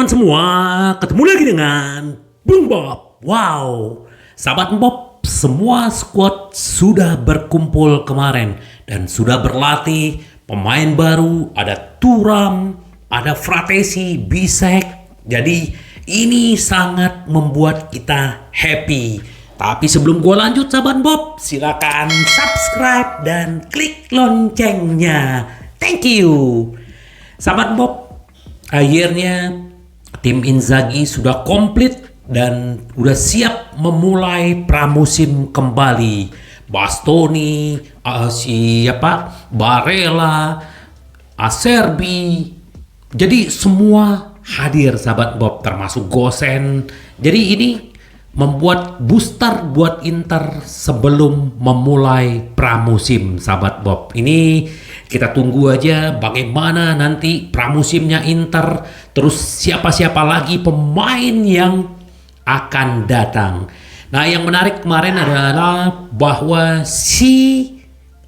teman-teman semua, ketemu lagi dengan Bung Bob. Wow, sahabat Bob, semua squad sudah berkumpul kemarin dan sudah berlatih. Pemain baru, ada Thuram, ada Fratesi, Bisek. Jadi ini sangat membuat kita happy. Tapi sebelum gua lanjut sahabat Bob, silakan subscribe dan klik loncengnya. Thank you. Sahabat Bob, akhirnya tim Inzaghi sudah komplit dan sudah siap memulai pramusim kembali. Bastoni, Barella, Acerbi. Jadi semua hadir sahabat Bob, termasuk Gosens. Jadi ini membuat booster buat Inter sebelum memulai pramusim sahabat Bob. Ini kita tunggu aja bagaimana nanti pramusimnya Inter, terus siapa-siapa lagi pemain yang akan datang. Nah, yang menarik kemarin adalah bahwa si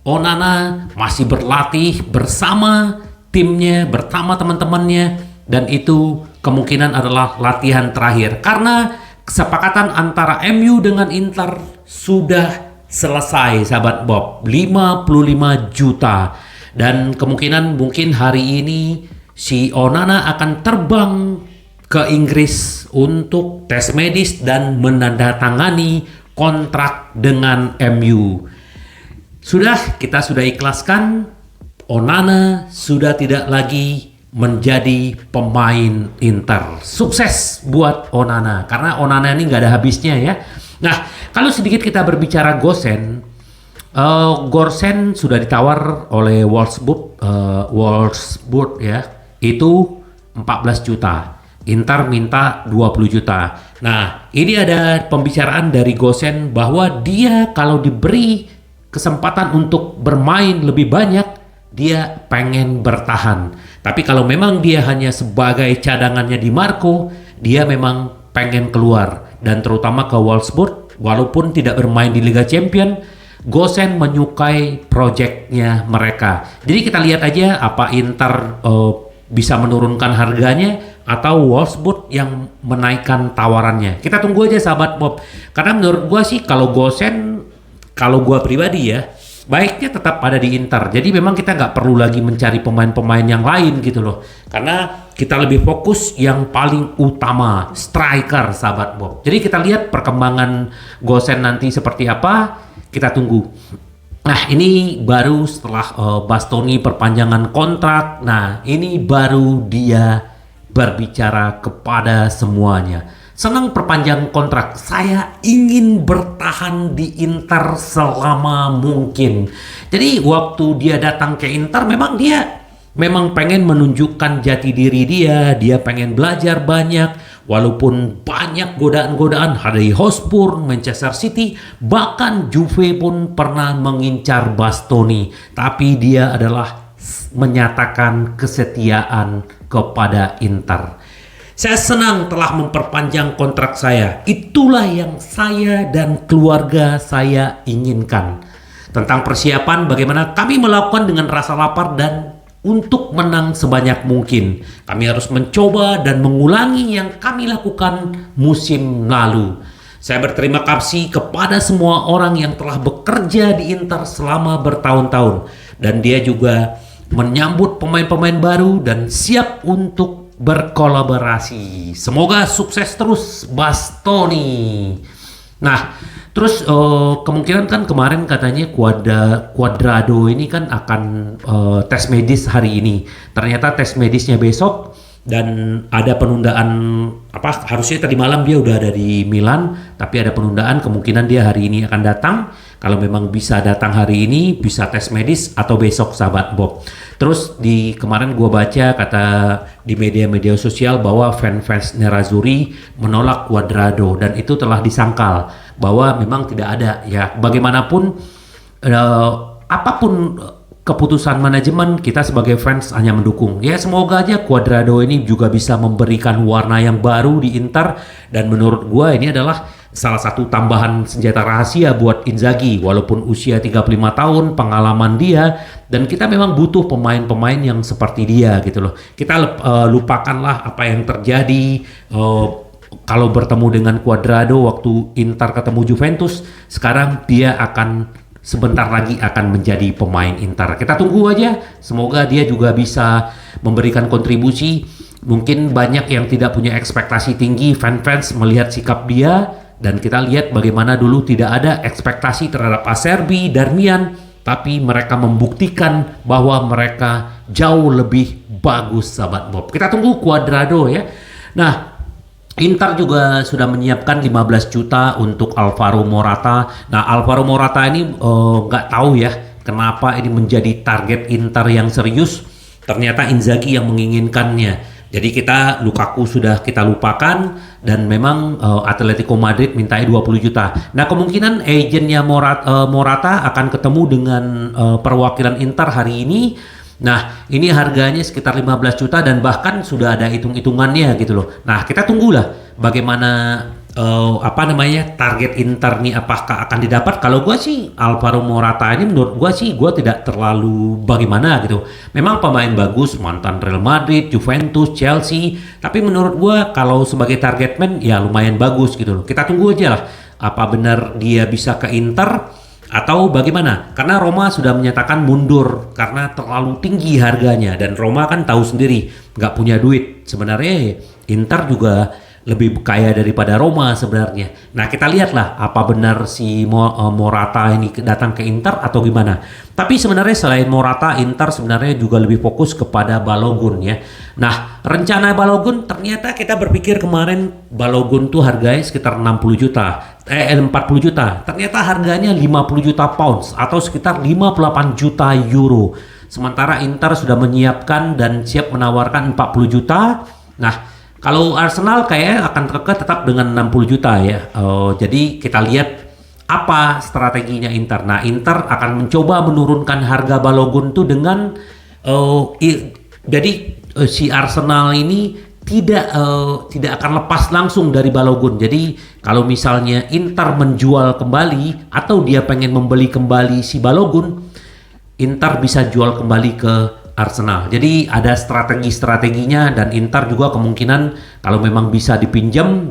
Onana masih berlatih bersama timnya, bersama teman-temannya, dan itu kemungkinan adalah latihan terakhir karena kesepakatan antara MU dengan Inter sudah selesai sahabat Bob, 55 juta. Dan kemungkinan mungkin hari ini si Onana akan terbang ke Inggris untuk tes medis dan menandatangani kontrak dengan MU. Kita sudah ikhlaskan, Onana sudah tidak lagi menjadi pemain Inter. Sukses buat Onana, karena Onana ini nggak ada habisnya ya. Nah, kalau sedikit kita berbicara Gosens, Gosens sudah ditawar oleh Wolfsburg ya, itu 14 juta. Inter minta 20 juta. Nah, ini ada pembicaraan dari Gosens bahwa dia kalau diberi kesempatan untuk bermain lebih banyak, dia pengen bertahan. Tapi kalau memang dia hanya sebagai cadangannya di Marco, dia memang pengen keluar. Dan terutama ke Wolfsburg, walaupun tidak bermain di Liga Champions, Gosens menyukai proyeknya mereka. Jadi kita lihat aja apa Inter bisa menurunkan harganya atau Wolfsburg yang menaikkan tawarannya. Kita tunggu aja sahabat Bob. Karena menurut gua sih kalau Gosens, kalau gua pribadi ya, baiknya tetap ada di Inter. Jadi memang kita nggak perlu lagi mencari pemain-pemain yang lain gitu loh. Karena kita lebih fokus yang paling utama, striker sahabat Bob. Jadi kita lihat perkembangan Gosens nanti seperti apa. Kita tunggu. Nah, ini baru setelah Bastoni perpanjangan kontrak. Nah, ini baru dia berbicara kepada semuanya. Senang perpanjang kontrak. Saya ingin bertahan di Inter selama mungkin. Jadi waktu dia datang ke Inter memang pengen menunjukkan jati diri dia. Dia pengen belajar banyak. Walaupun banyak godaan-godaan dari Hotspur, Manchester City, bahkan Juve pun pernah mengincar Bastoni. Tapi dia adalah menyatakan kesetiaan kepada Inter. Saya senang telah memperpanjang kontrak saya. Itulah yang saya dan keluarga saya inginkan. Tentang persiapan bagaimana kami melakukan dengan rasa lapar dan untuk menang sebanyak mungkin. Kami harus mencoba dan mengulangi yang kami lakukan musim lalu. Saya berterima kasih kepada semua orang yang telah bekerja di Inter selama bertahun-tahun. Dan dia juga menyambut pemain-pemain baru dan siap untuk berkolaborasi. Semoga sukses terus Bastoni. Nah, terus kemungkinan kan kemarin katanya Cuadrado ini kan akan tes medis hari ini. Ternyata tes medisnya besok dan ada penundaan, harusnya tadi malam dia udah ada di Milan, tapi ada penundaan, kemungkinan dia hari ini akan datang. Kalau memang bisa datang hari ini, bisa tes medis atau besok sahabat Bob. Terus kemarin gua baca kata di media-media sosial bahwa fans Nerazzurri menolak Cuadrado dan itu telah disangkal bahwa memang tidak ada ya. Bagaimanapun apapun keputusan manajemen, kita sebagai fans hanya mendukung. Ya semoga aja Cuadrado ini juga bisa memberikan warna yang baru di Inter, dan menurut gua ini adalah salah satu tambahan senjata rahasia buat Inzaghi walaupun usia 35 tahun, pengalaman dia, dan kita memang butuh pemain-pemain yang seperti dia gitu loh. Kita lupakanlah apa yang terjadi kalau bertemu dengan Cuadrado waktu Inter ketemu Juventus. Sekarang dia akan sebentar lagi akan menjadi pemain Inter. Kita tunggu aja, semoga dia juga bisa memberikan kontribusi. Mungkin banyak yang tidak punya ekspektasi tinggi, fans melihat sikap dia. Dan kita lihat bagaimana dulu tidak ada ekspektasi terhadap Acerbi, Darmian, tapi mereka membuktikan bahwa mereka jauh lebih bagus, sahabat Bob. Kita tunggu Cuadrado ya. Nah, Inter juga sudah menyiapkan 15 juta untuk Alvaro Morata. Nah, Alvaro Morata ini nggak tahu ya kenapa ini menjadi target Inter yang serius. Ternyata Inzaghi yang menginginkannya. Jadi Lukaku sudah kita lupakan, dan memang Atletico Madrid mintanya 20 juta. Nah, kemungkinan agennya Morata akan ketemu dengan perwakilan Inter hari ini. Nah, ini harganya sekitar 15 juta dan bahkan sudah ada hitung-hitungannya gitu loh. Nah, kita tunggulah bagaimana target Inter nih, apakah akan didapat. Kalau gue sih Alvaro Morata ini menurut gue sih tidak terlalu bagaimana gitu. Memang pemain bagus, mantan Real Madrid, Juventus, Chelsea, tapi menurut gue kalau sebagai target man ya lumayan bagus gitu loh. Kita tunggu aja lah apa benar dia bisa ke Inter atau bagaimana, karena Roma sudah menyatakan mundur karena terlalu tinggi harganya, dan Roma kan tahu sendiri nggak punya duit. Sebenarnya Inter juga lebih kaya daripada Roma sebenarnya. Nah, kita lihatlah apa benar si Morata ini datang ke Inter atau gimana. Tapi sebenarnya selain Morata, Inter sebenarnya juga lebih fokus kepada Balogun ya. Nah, rencana Balogun ternyata kita berpikir kemarin Balogun tuh harganya sekitar 40 juta. Ternyata harganya 50 juta pounds atau sekitar 58 juta euro. Sementara Inter sudah menyiapkan dan siap menawarkan 40 juta. Nah, kalau Arsenal kayaknya akan tetap dengan 60 juta ya. Jadi kita lihat apa strateginya Inter. Nah, Inter akan mencoba menurunkan harga Balogun tuh dengan si Arsenal ini tidak akan lepas langsung dari Balogun. Jadi kalau misalnya Inter menjual kembali atau dia pengen membeli kembali si Balogun, Inter bisa jual kembali ke Arsenal. Jadi ada strategi-strateginya, dan Inter juga kemungkinan kalau memang bisa dipinjam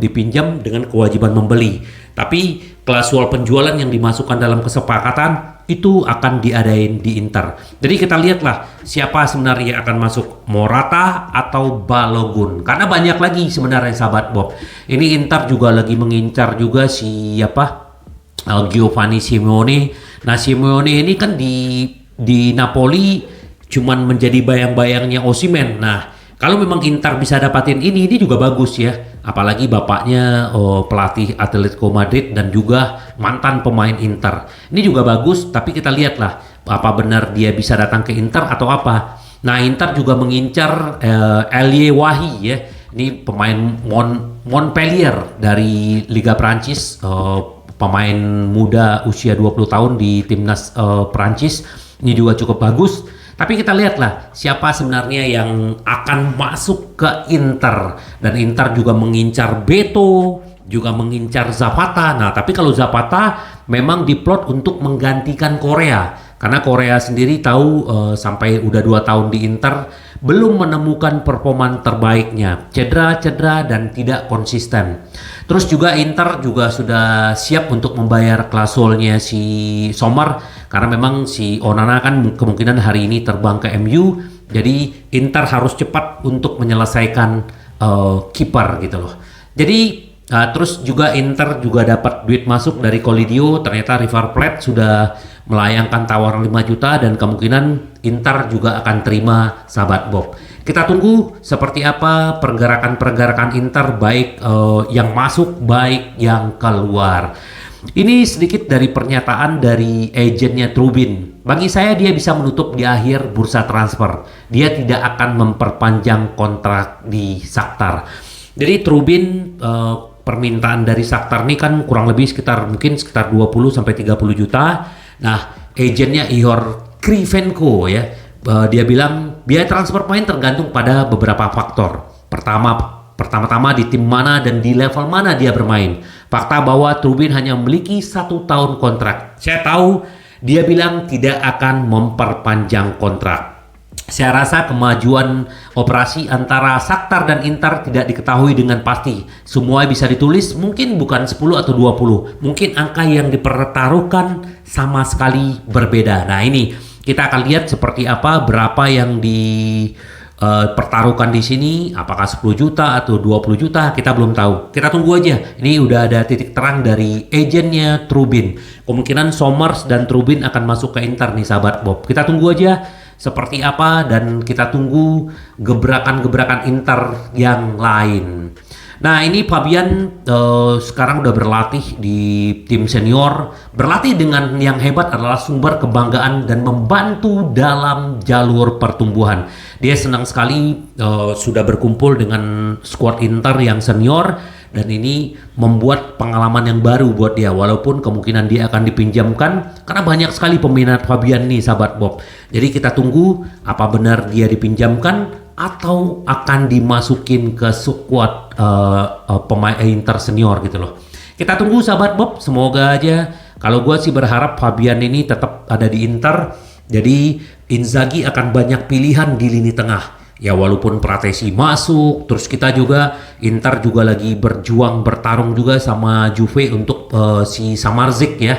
dengan kewajiban membeli. Tapi klausul penjualan yang dimasukkan dalam kesepakatan itu akan diadain di Inter. Jadi kita lihatlah siapa sebenarnya akan masuk, Morata atau Balogun. Karena banyak lagi sebenarnya sahabat Bob. Ini Inter juga lagi mengincar juga Giovanni Simeone. Nah, Simeone ini kan di Napoli cuman menjadi bayang-bayangnya Osimhen. Nah, kalau memang Inter bisa dapatin ini juga bagus ya. Apalagi bapaknya pelatih Atletico Madrid dan juga mantan pemain Inter. Ini juga bagus, tapi kita lihatlah apa benar dia bisa datang ke Inter atau apa. Nah, Inter juga mengincar Elie Wahi ya. Ini pemain Montpellier dari Liga Prancis, pemain muda usia 20 tahun di timnas Prancis. Ini juga cukup bagus. Tapi kita lihatlah siapa sebenarnya yang akan masuk ke Inter. Dan Inter juga mengincar Beto, juga mengincar Zapata. Nah, tapi kalau Zapata memang diplot untuk menggantikan Korea. Karena Korea sendiri tahu sampai udah 2 tahun di Inter belum menemukan performa terbaiknya. Cedera dan tidak konsisten. Terus juga Inter juga sudah siap untuk membayar klausulnya si Sommer. Karena memang si Onana kan kemungkinan hari ini terbang ke MU. Jadi Inter harus cepat untuk menyelesaikan kiper gitu loh. Jadi terus juga Inter juga dapat duit masuk dari Colidio. Ternyata River Plate sudah melayangkan tawaran 5 juta dan kemungkinan Inter juga akan terima sahabat Bob. Kita tunggu seperti apa pergerakan Inter, baik yang masuk baik yang keluar. Ini sedikit dari pernyataan dari agennya Trubin. Bagi saya dia bisa menutup di akhir bursa transfer. Dia tidak akan memperpanjang kontrak di Shakhtar. Jadi Trubin permintaan dari Shakhtar ini kan kurang lebih sekitar 20 sampai 30 juta. Nah, agennya Ihor Krivenko ya, dia bilang biaya transfer pemain tergantung pada beberapa faktor. Pertama, pertama-tama di tim mana dan di level mana dia bermain. Fakta bahwa Trubin hanya memiliki 1 tahun kontrak. Saya tahu dia bilang tidak akan memperpanjang kontrak. Saya rasa kemajuan operasi antara Shakhtar dan Inter tidak diketahui dengan pasti. Semua bisa ditulis, mungkin bukan 10 atau 20. Mungkin angka yang dipertaruhkan sama sekali berbeda. Nah ini kita akan lihat seperti apa, berapa yang dipertaruhkan di sini. Apakah 10 juta atau 20 juta, kita belum tahu. Kita tunggu aja. Ini udah ada titik terang dari agennya Trubin. Kemungkinan Sommers dan Trubin akan masuk ke Inter nih sahabat Bob. Kita tunggu aja seperti apa dan kita tunggu gebrakan-gebrakan Inter yang lain. Nah ini Fabian sekarang udah berlatih di tim senior. Berlatih dengan yang hebat adalah sumber kebanggaan dan membantu dalam jalur pertumbuhan. Dia senang sekali sudah berkumpul dengan skuad Inter yang senior. Dan ini membuat pengalaman yang baru buat dia, walaupun kemungkinan dia akan dipinjamkan karena banyak sekali peminat Fabian nih sahabat Bob. Jadi kita tunggu apa benar dia dipinjamkan atau akan dimasukin ke skuad pemain Inter senior gitu loh. Kita tunggu sahabat Bob, semoga aja. Kalau gue sih berharap Fabian ini tetap ada di Inter, jadi Inzaghi akan banyak pilihan di lini tengah. Ya walaupun Pratesi masuk, terus kita juga Inter juga lagi bertarung juga sama Juve untuk si Samardzic ya.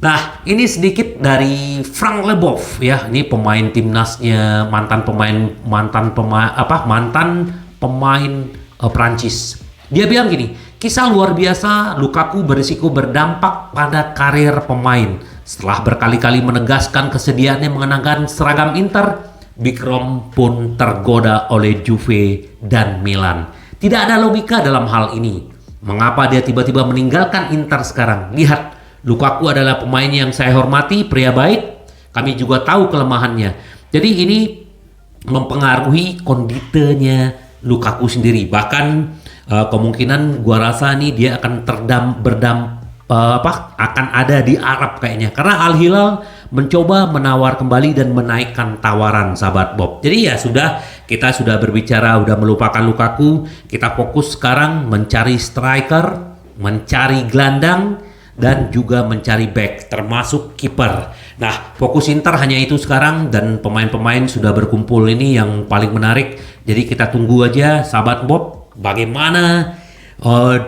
Nah ini sedikit dari Frank Leboeuf ya, ini pemain timnasnya mantan pemain Prancis. Dia bilang gini, kisah luar biasa, Lukaku berisiko berdampak pada karir pemain. Setelah berkali-kali menegaskan kesediaannya mengenakan seragam Inter, Bikrom pun tergoda oleh Juve dan Milan. Tidak ada logika dalam hal ini. Mengapa dia tiba-tiba meninggalkan Inter sekarang? Lihat, Lukaku adalah pemain yang saya hormati, pria baik. Kami juga tahu kelemahannya. Jadi ini mempengaruhi konditenya Lukaku sendiri. Bahkan kemungkinan gua rasa nih dia akan akan ada di Arab kayaknya. Karena Al Hilal mencoba menawar kembali dan menaikkan tawaran sahabat Bob. Jadi ya sudah, kita sudah berbicara, udah melupakan Lukaku. Kita fokus sekarang mencari striker, mencari gelandang, dan juga mencari back, termasuk kiper. Nah, fokus Inter hanya itu sekarang dan pemain-pemain sudah berkumpul ini yang paling menarik. Jadi kita tunggu aja sahabat Bob, bagaimana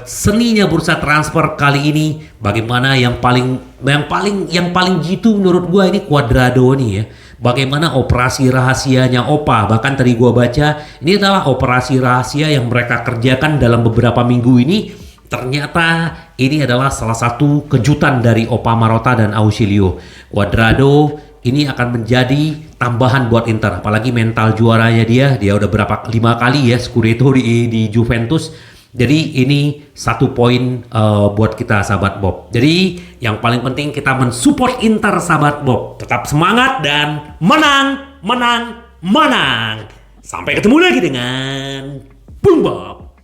seninya bursa transfer kali ini, bagaimana yang paling jitu menurut gua ini Cuadrado nih ya. Bagaimana operasi rahasianya Opa, bahkan tadi gua baca ini adalah operasi rahasia yang mereka kerjakan dalam beberapa minggu ini. Ternyata ini adalah salah satu kejutan dari Opa Marotta dan Ausilio. Cuadrado ini akan menjadi tambahan buat Inter, apalagi mental juaranya dia udah 5 kali ya Scudetto di Juventus. Jadi ini 1 poin buat kita sahabat Bob. Jadi yang paling penting kita mensupport Inter sahabat Bob. Tetap semangat dan menang. Sampai ketemu lagi dengan Bung Bob.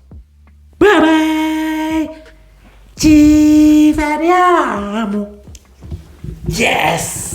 Bye bye. Ci vediamo. Yes.